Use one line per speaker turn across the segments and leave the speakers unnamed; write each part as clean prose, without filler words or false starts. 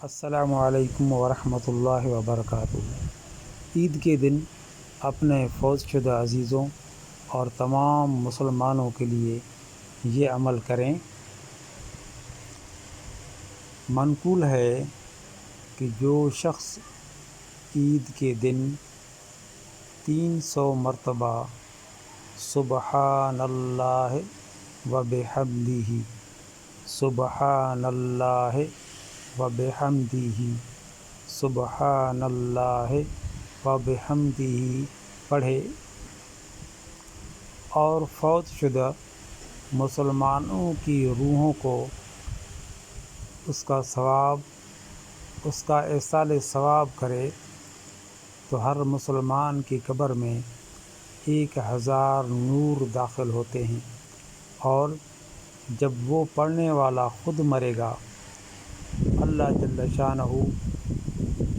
السلام علیکم ورحمۃ اللہ وبرکاتہ۔ عید کے دن اپنے فوت شدہ عزیزوں اور تمام مسلمانوں کے لیے یہ عمل کریں۔ منقول ہے کہ جو شخص عید کے دن 300 مرتبہ سبحان اللہ و بحمدہ سبحان اللہ و بحمدہ سبحان اللہ و بحمدہ پڑھے اور فوت شدہ مسلمانوں کی روحوں کو اس کا ایصال ثواب کرے تو ہر مسلمان کی قبر میں 1000 نور داخل ہوتے ہیں، اور جب وہ پڑھنے والا خود مرے گا اللہ جل شانہ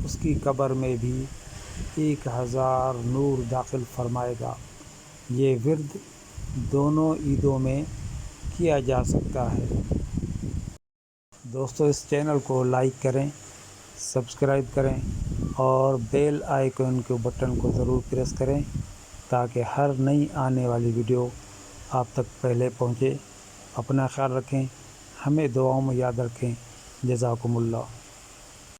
اس کی قبر میں بھی 1000 نور داخل فرمائے گا۔ یہ ورد دونوں عیدوں میں کیا جا سکتا ہے۔ دوستو، اس چینل کو لائک کریں، سبسکرائب کریں اور بیل آئیکن کے بٹن کو ضرور پریس کریں تاکہ ہر نئی آنے والی ویڈیو آپ تک پہلے پہنچے۔ اپنا خیال رکھیں، ہمیں دعاؤں میں یاد رکھیں۔ جزاکم اللہ۔